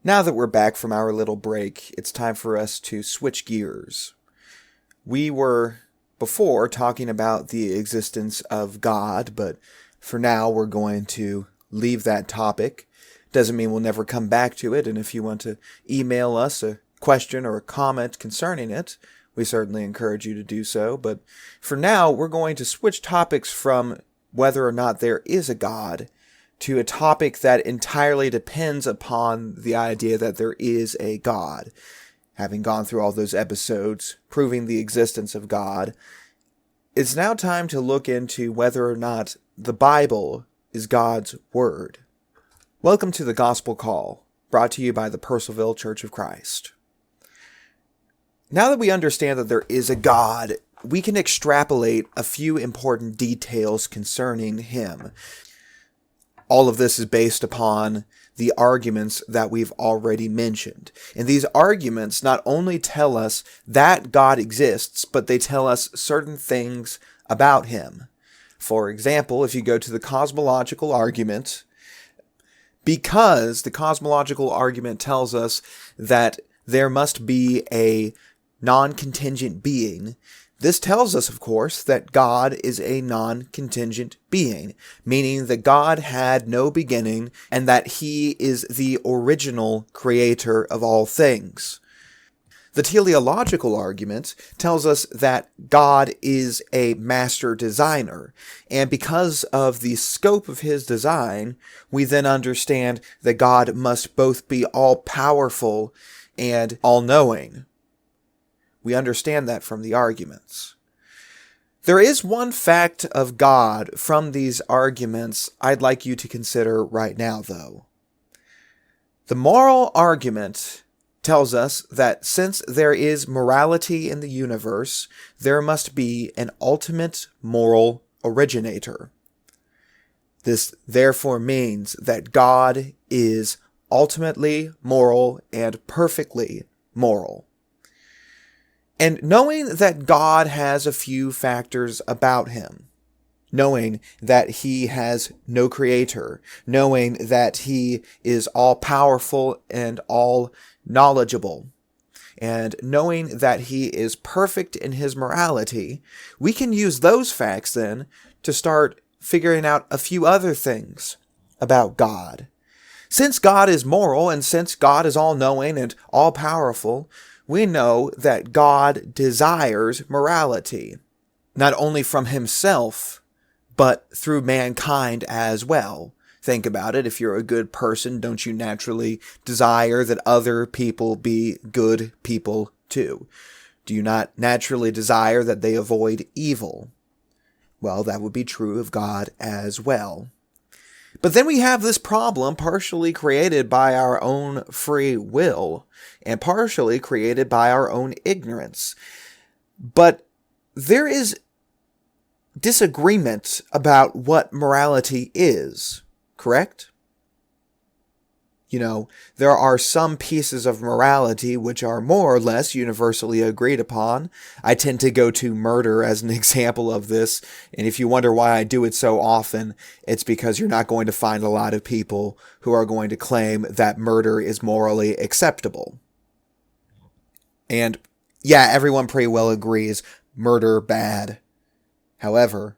Now that we're back from our little break, it's time for us to switch gears. We were before talking about the existence of God, but for now we're going to leave that topic. Doesn't mean we'll never come back to it, and if you want to email us a question or a comment concerning it, we certainly encourage you to do so. But for now, we're going to switch topics from whether or not there is a God to a topic that entirely depends upon the idea that there is a God. Having gone through all those episodes proving the existence of God, it's now time to look into whether or not the Bible is God's Word. Welcome to the Gospel Call, brought to you by the Purcellville Church of Christ. Now that we understand that there is a God, we can extrapolate a few important details concerning Him. All of this is based upon the arguments that we've already mentioned. And these arguments not only tell us that God exists, but they tell us certain things about Him. For example, if you go to the cosmological argument, because the cosmological argument tells us that there must be a non-contingent being, this tells us, of course, that God is a non-contingent being, meaning that God had no beginning and that He is the original creator of all things. The teleological argument tells us that God is a master designer, and because of the scope of His design, we then understand that God must both be all-powerful and all-knowing. We understand that from the arguments. There is one fact of God from these arguments I'd like you to consider right now, though. The moral argument tells us that since there is morality in the universe, there must be an ultimate moral originator. This therefore means that God is ultimately moral and perfectly moral. And knowing that God has a few factors about Him, knowing that He has no creator, knowing that He is all-powerful and all-knowledgeable, and knowing that He is perfect in His morality, we can use those facts then to start figuring out a few other things about God. Since God is moral and since God is all-knowing and all-powerful, we know that God desires morality, not only from Himself, but through mankind as well. Think about it. If you're a good person, don't you naturally desire that other people be good people too? Do you not naturally desire that they avoid evil? Well, that would be true of God as well. But then we have this problem partially created by our own free will and partially created by our own ignorance. But there is disagreement about what morality is, correct? You know, there are some pieces of morality which are more or less universally agreed upon. I tend to go to murder as an example of this, and if you wonder why I do it so often, it's because you're not going to find a lot of people who are going to claim that murder is morally acceptable. And yeah, everyone pretty well agrees, murder bad. However,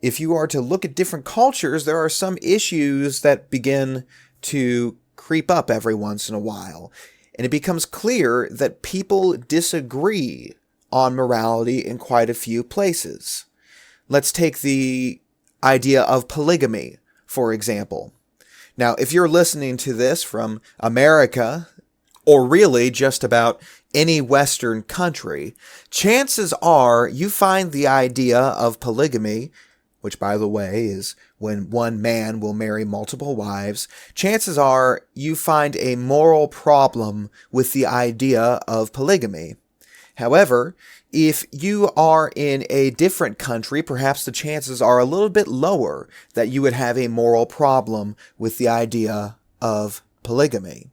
if you are to look at different cultures, there are some issues that begin to creep up every once in a while, and it becomes clear that people disagree on morality in quite a few places. Let's take the idea of polygamy, for example. Now, if you're listening to this from America, or really just about any Western country, chances are you find the idea of polygamy, which, by the way, is when one man will marry multiple wives, chances are you find a moral problem with the idea of polygamy. However, if you are in a different country, perhaps the chances are a little bit lower that you would have a moral problem with the idea of polygamy.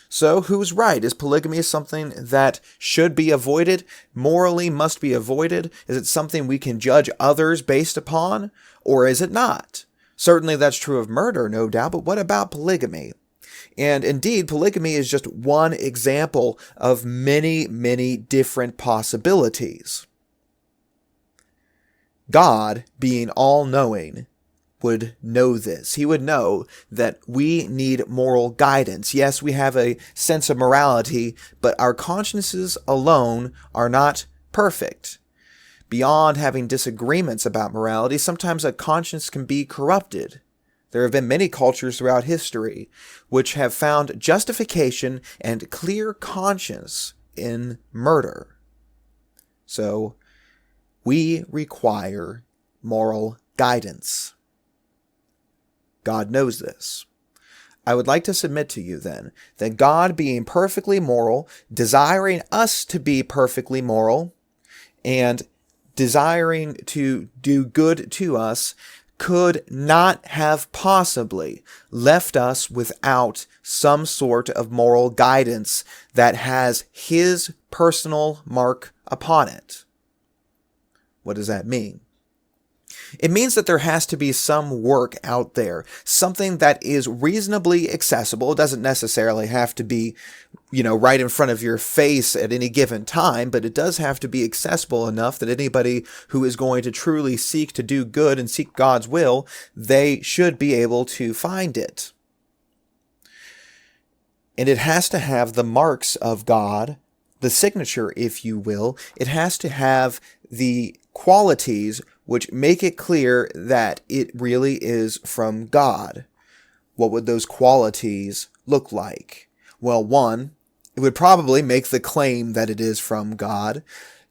So, who's right? Is polygamy something that should be avoided? Morally must be avoided? Is it something we can judge others based upon? Or is it not? Certainly that's true of murder, no doubt, but what about polygamy? And indeed, polygamy is just one example of many, many different possibilities. God, being all-knowing, would know this. He would know that we need moral guidance. Yes, we have a sense of morality, but our consciences alone are not perfect. Beyond having disagreements about morality, sometimes a conscience can be corrupted. There have been many cultures throughout history which have found justification and clear conscience in murder. So, we require moral guidance. God knows this. I would like to submit to you then that God, being perfectly moral, desiring us to be perfectly moral, and desiring to do good to us, could not have possibly left us without some sort of moral guidance that has His personal mark upon it. What does that mean? It means that there has to be some work out there, something that is reasonably accessible. It doesn't necessarily have to be, right in front of your face at any given time, but it does have to be accessible enough that anybody who is going to truly seek to do good and seek God's will, they should be able to find it. And it has to have the marks of God, the signature, if you will. It has to have the qualities which make it clear that it really is from God. What would those qualities look like? Well, one, it would probably make the claim that it is from God.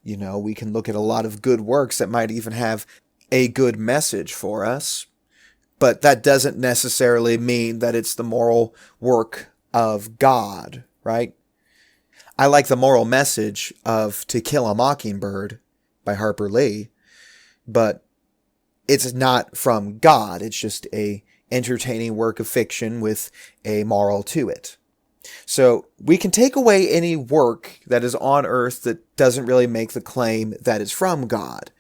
We can look at a lot of good works that might even have a good message for us, but that doesn't necessarily mean that it's the moral work of God, right? I like the moral message of To Kill a Mockingbird by Harper Lee, but it's not from God. It's just a entertaining work of fiction with a moral to it. So we can take away any work that is on earth that doesn't really make the claim that it's from God.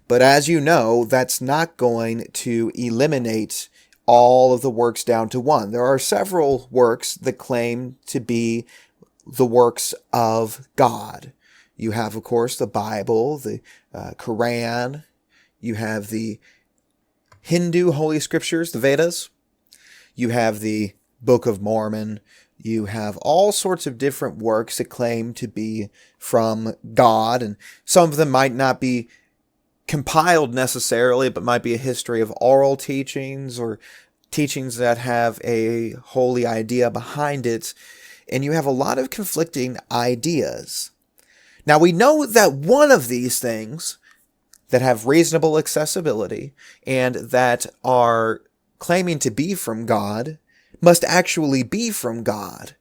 But as you know, that's not going to eliminate all of the works down to one. There are several works that claim to be the works of God. You have, of course, the Bible, the Quran. You have the Hindu holy scriptures, the Vedas. You have the Book of Mormon. You have all sorts of different works that claim to be from God, and some of them might not be compiled necessarily, but might be a history of oral teachings or teachings that have a holy idea behind it. And you have a lot of conflicting ideas. Now, we know that one of these things that have reasonable accessibility and that are claiming to be from God must actually be from God.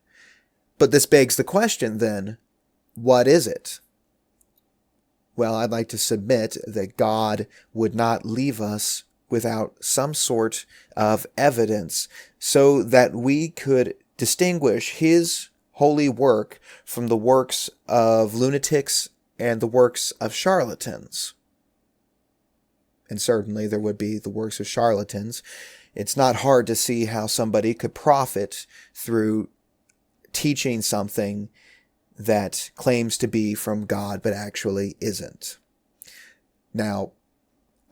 But this begs the question then, what is it? Well, I'd like to submit that God would not leave us without some sort of evidence so that we could distinguish His holy work from the works of lunatics and the works of charlatans. And certainly there would be the works of charlatans. It's not hard to see how somebody could profit through teaching something that claims to be from God but actually isn't. Now,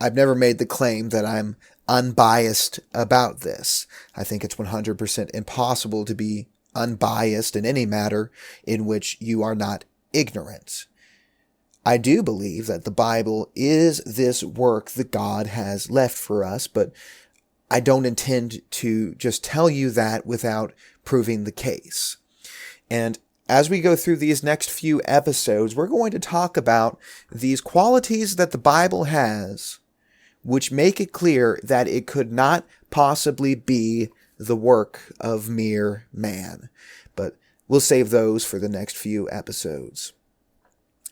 I've never made the claim that I'm unbiased about this. I think it's 100% impossible to be unbiased in any matter in which you are not ignorant. I do believe that the Bible is this work that God has left for us, but I don't intend to just tell you that without proving the case. And as we go through these next few episodes, we're going to talk about these qualities that the Bible has, which make it clear that it could not possibly be the work of mere man. But we'll save those for the next few episodes.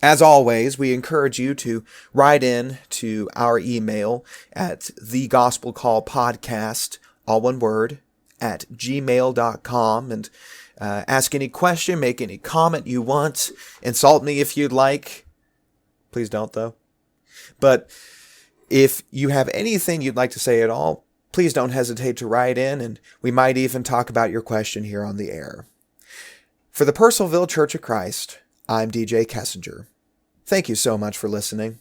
As always, we encourage you to write in to our email at thegospelcallpodcast, all one word, at gmail.com, and ask any question, make any comment you want, insult me if you'd like. Please don't, though. But if you have anything you'd like to say at all, please don't hesitate to write in, and we might even talk about your question here on the air. For the Purcellville Church of Christ, I'm DJ Kessinger. Thank you so much for listening.